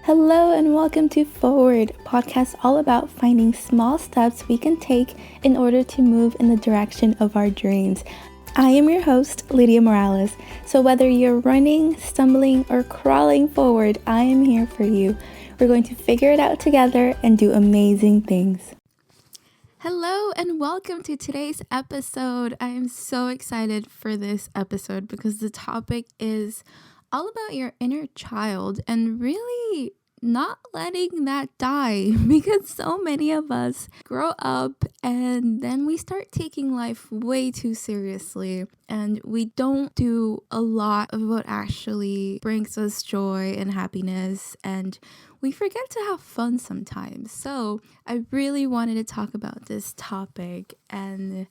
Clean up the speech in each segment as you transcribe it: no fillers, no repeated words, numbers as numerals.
Hello and welcome to Forward, a podcast all about finding small steps we can take in order to move in the direction of our dreams. I am your host, Lydia Morales. So whether you're running, stumbling, or crawling forward, I am here for you. We're going to figure it out together and do amazing things. Hello and welcome to today's episode. I am so excited for this episode because the topic is all about your inner child and really not letting that die, because so many of us grow up and then we start taking life way too seriously and we don't do a lot of what actually brings us joy and happiness, and we forget to have fun sometimes. So I really wanted to talk about this topic, and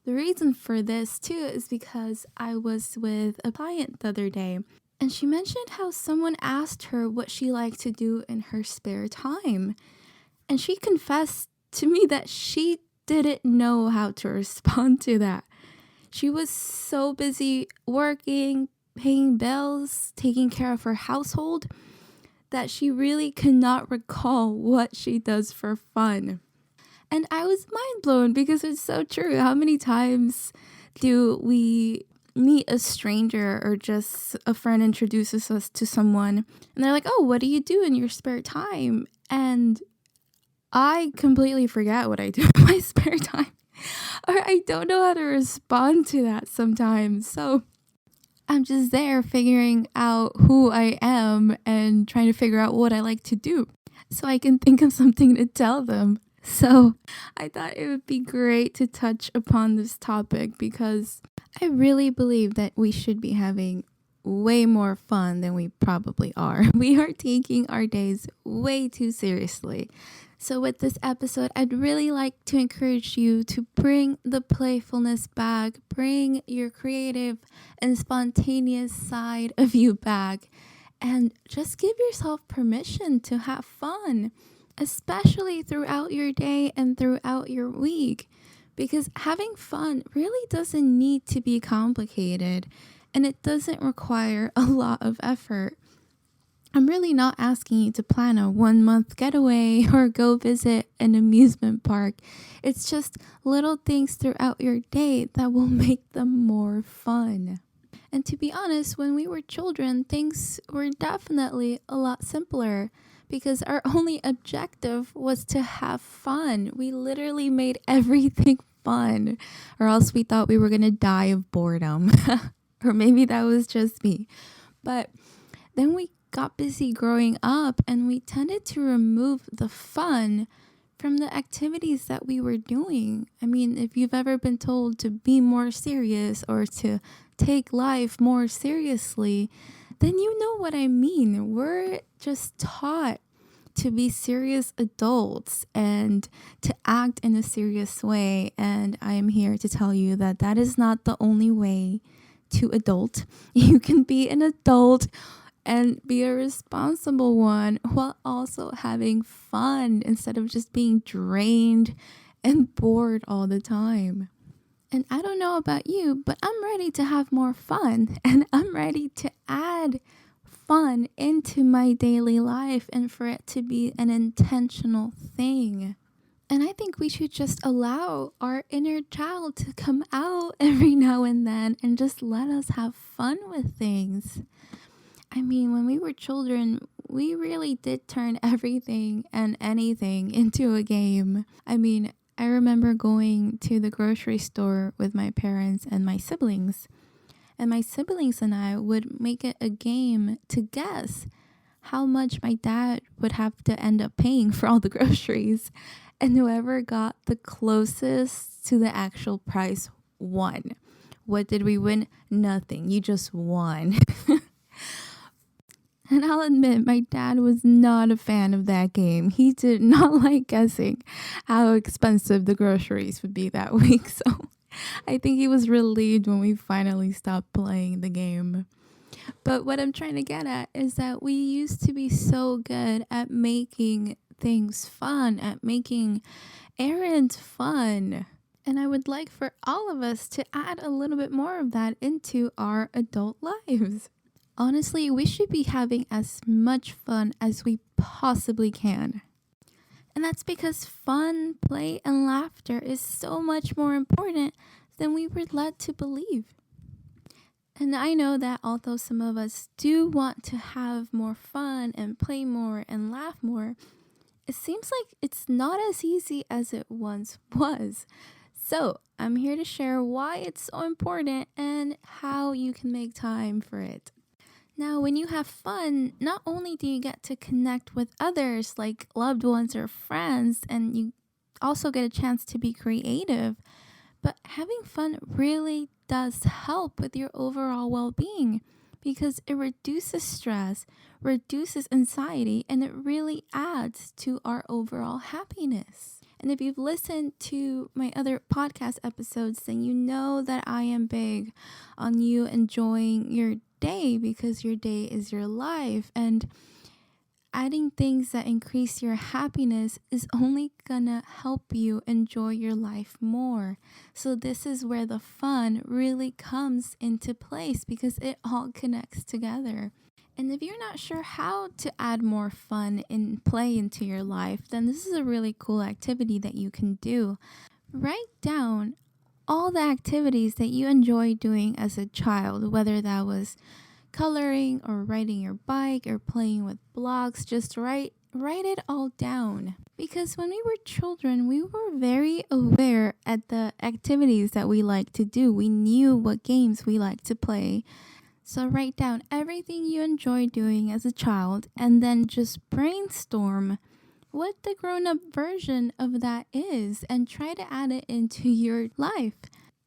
the reason for this too is because I was with a client the other day. And she mentioned how someone asked her what she liked to do in her spare time. And she confessed to me that she didn't know how to respond to that. She was so busy working, paying bills, taking care of her household, that she really could not recall what she does for fun. And I was mind blown because it's so true. How many times do we meet a stranger or just a friend introduces us to someone and they're like, oh, what do you do in your spare time? And I completely forget what I do in my spare time, or I don't know how to respond to that sometimes. So I'm just there figuring out who I am and trying to figure out what I like to do so I can think of something to tell them. So I thought it would be great to touch upon this topic because I really believe that we should be having way more fun than we probably are. We are taking our days way too seriously. So with this episode, I'd really like to encourage you to bring the playfulness back, bring your creative and spontaneous side of you back, and just give yourself permission to have fun, especially throughout your day and throughout your week. Because having fun really doesn't need to be complicated, and it doesn't require a lot of effort. I'm really not asking you to plan a 1-month getaway or go visit an amusement park. It's just little things throughout your day that will make them more fun. And to be honest, when we were children, things were definitely a lot simpler, because our only objective was to have fun. We literally made everything fun, or else we thought we were going to die of boredom. Or maybe that was just me. But then we got busy growing up and we tended to remove the fun from the activities that we were doing. I mean, if you've ever been told to be more serious or to take life more seriously, then you know what I mean. We're just taught to be serious adults and to act in a serious way. And I am here to tell you that that is not the only way to adult. You can be an adult and be a responsible one while also having fun instead of just being drained and bored all the time. And I don't know about you, but I'm ready to have more fun, and I'm ready to add fun into my daily life and for it to be an intentional thing. And I think we should just allow our inner child to come out every now and then and just let us have fun with things. I mean, when we were children, we really did turn everything and anything into a game. I mean, I remember going to the grocery store with my parents and my siblings. And my siblings and I would make it a game to guess how much my dad would have to end up paying for all the groceries. And whoever got the closest to the actual price won. What did we win? Nothing. You just won. And I'll admit, my dad was not a fan of that game. He did not like guessing how expensive the groceries would be that week. So I think he was relieved when we finally stopped playing the game. But what I'm trying to get at is that we used to be so good at making things fun, at making errands fun. And I would like for all of us to add a little bit more of that into our adult lives. Honestly, we should be having as much fun as we possibly can. And that's because fun, play, and laughter is so much more important than we were led to believe. And I know that although some of us do want to have more fun and play more and laugh more, it seems like it's not as easy as it once was. So, I'm here to share why it's so important and how you can make time for it. Now, when you have fun, not only do you get to connect with others like loved ones or friends, and you also get a chance to be creative, but having fun really does help with your overall well being because it reduces stress, reduces anxiety, and it really adds to our overall happiness. And if you've listened to my other podcast episodes, then you know that I am big on you enjoying your day because your day is your life. And adding things that increase your happiness is only gonna help you enjoy your life more. So this is where the fun really comes into place because it all connects together. And if you're not sure how to add more fun and play into your life, then this is a really cool activity that you can do. Write down all the activities that you enjoyed doing as a child, whether that was coloring or riding your bike or playing with blocks. Just write it all down, because when we were children we were very aware at the activities that we like to do. We knew what games we like to play. So write down everything you enjoy doing as a child and then just brainstorm what the grown-up version of that is and try to add it into your life.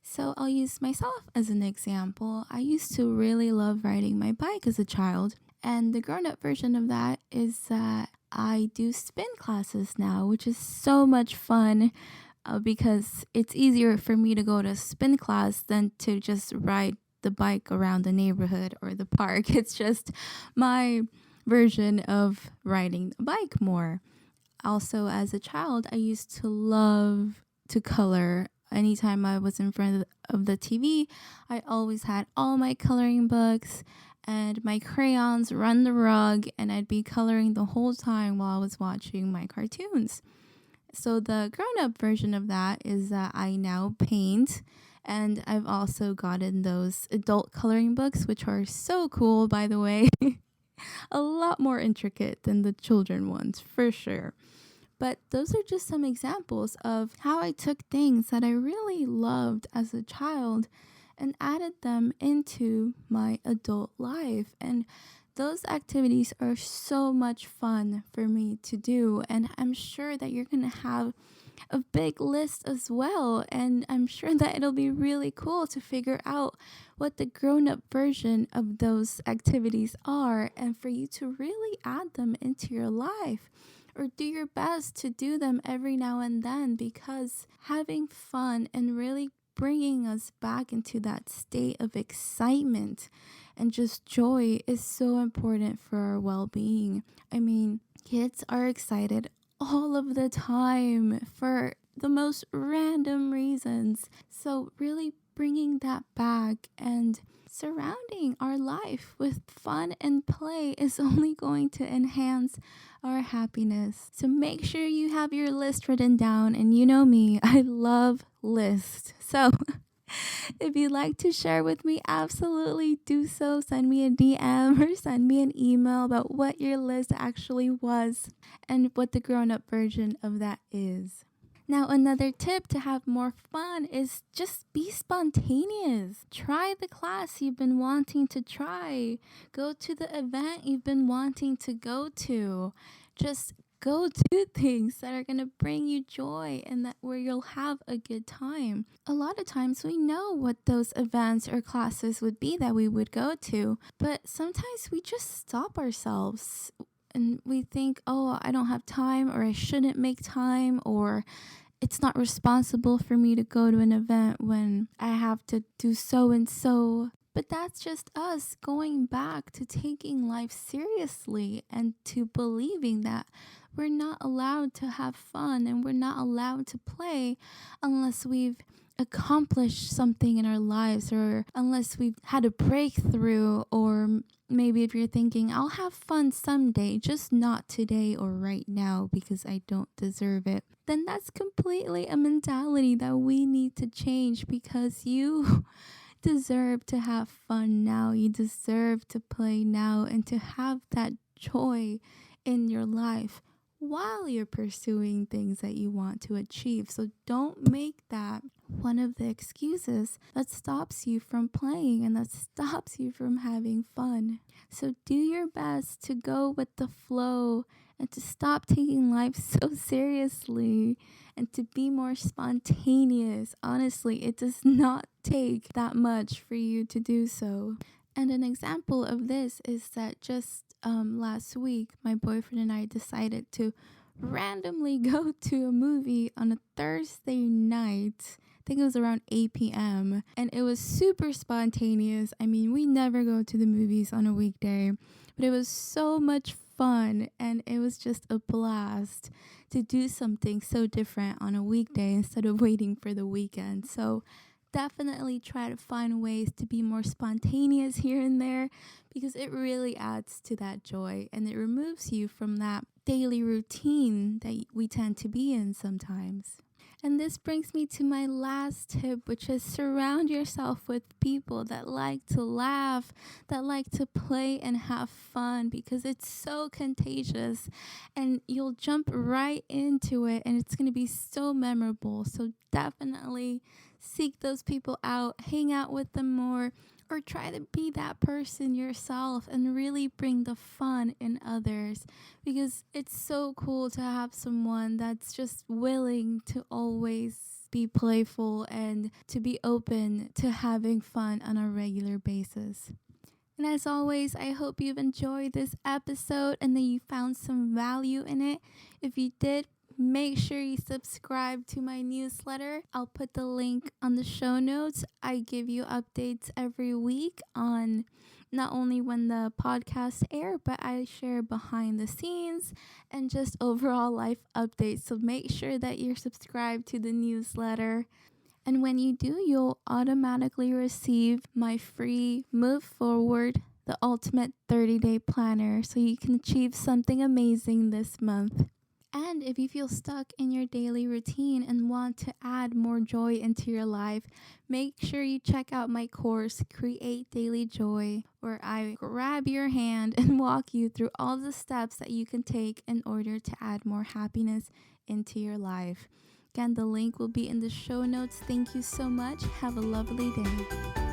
So I'll use myself as an example. I used to really love riding my bike as a child, and the grown-up version of that is that I do spin classes now, which is so much fun because it's easier for me to go to spin class than to just ride the bike around the neighborhood or the park. It's just my version of riding the bike more. Also, as a child, I used to love to color. Anytime I was in front of the TV, I always had all my coloring books and my crayons run the rug, and I'd be coloring the whole time while I was watching my cartoons. So the grown-up version of that is that I now paint, and I've also gotten those adult coloring books, which are so cool, by the way. A lot more intricate than the children ones, for sure. But those are just some examples of how I took things that I really loved as a child and added them into my adult life. And those activities are so much fun for me to do. And I'm sure that you're going to have a big list as well. And I'm sure that it'll be really cool to figure out what the grown-up version of those activities are and for you to really add them into your life. Or do your best to do them every now and then, because having fun and really bringing us back into that state of excitement and just joy is so important for our well-being. I mean, kids are excited all of the time for the most random reasons. So really bringing that back and surrounding our life with fun and play is only going to enhance our happiness. So make sure you have your list written down. And you know me, I love lists. So if you'd like to share with me, absolutely do so. Send me a DM or send me an email about what your list actually was and what the grown-up version of that is. Now, another tip to have more fun is just be spontaneous. Try the class you've been wanting to try. Go to the event you've been wanting to go to. Just go do things that are going to bring you joy and that where you'll have a good time. A lot of times we know what those events or classes would be that we would go to, but sometimes we just stop ourselves and we think, oh, I don't have time, or I shouldn't make time, or it's not responsible for me to go to an event when I have to do so and so. But that's just us going back to taking life seriously and to believing that we're not allowed to have fun and we're not allowed to play unless we've accomplished something in our lives, or unless we've had a breakthrough, or maybe if you're thinking, I'll have fun someday, just not today or right now because I don't deserve it, then that's completely a mentality that we need to change, because you deserve to have fun now. You deserve to play now and to have that joy in your life while you're pursuing things that you want to achieve. So don't make that one of the excuses that stops you from playing and that stops you from having fun. So do your best to go with the flow and to stop taking life so seriously and to be more spontaneous. Honestly, it does not take that much for you to do so. And an example of this is that just last week, my boyfriend and I decided to randomly go to a movie on a Thursday night. I think it was around 8 p.m. And it was super spontaneous. I mean, we never go to the movies on a weekday, but it was so much fun, and it was just a blast to do something so different on a weekday instead of waiting for the weekend. So definitely try to find ways to be more spontaneous here and there, because it really adds to that joy and it removes you from that daily routine that we tend to be in sometimes. And this brings me to my last tip, which is surround yourself with people that like to laugh, that like to play and have fun, because it's so contagious and you'll jump right into it and it's going to be so memorable. So definitely seek those people out, hang out with them more, or try to be that person yourself and really bring the fun in others, because it's so cool to have someone that's just willing to always be playful and to be open to having fun on a regular basis. And as always, I hope you've enjoyed this episode and that you found some value in it. If you did, make sure you subscribe to my newsletter. I'll put the link on the show notes. I give you updates every week on not only when the podcasts air, but I share behind the scenes and just overall life updates. So make sure that you're subscribed to the newsletter. And when you do, you'll automatically receive my free Move Forward, the ultimate 30-day planner, so you can achieve something amazing this month. And if you feel stuck in your daily routine and want to add more joy into your life, make sure you check out my course, Create Daily Joy, where I grab your hand and walk you through all the steps that you can take in order to add more happiness into your life. Again, the link will be in the show notes. Thank you so much. Have a lovely day.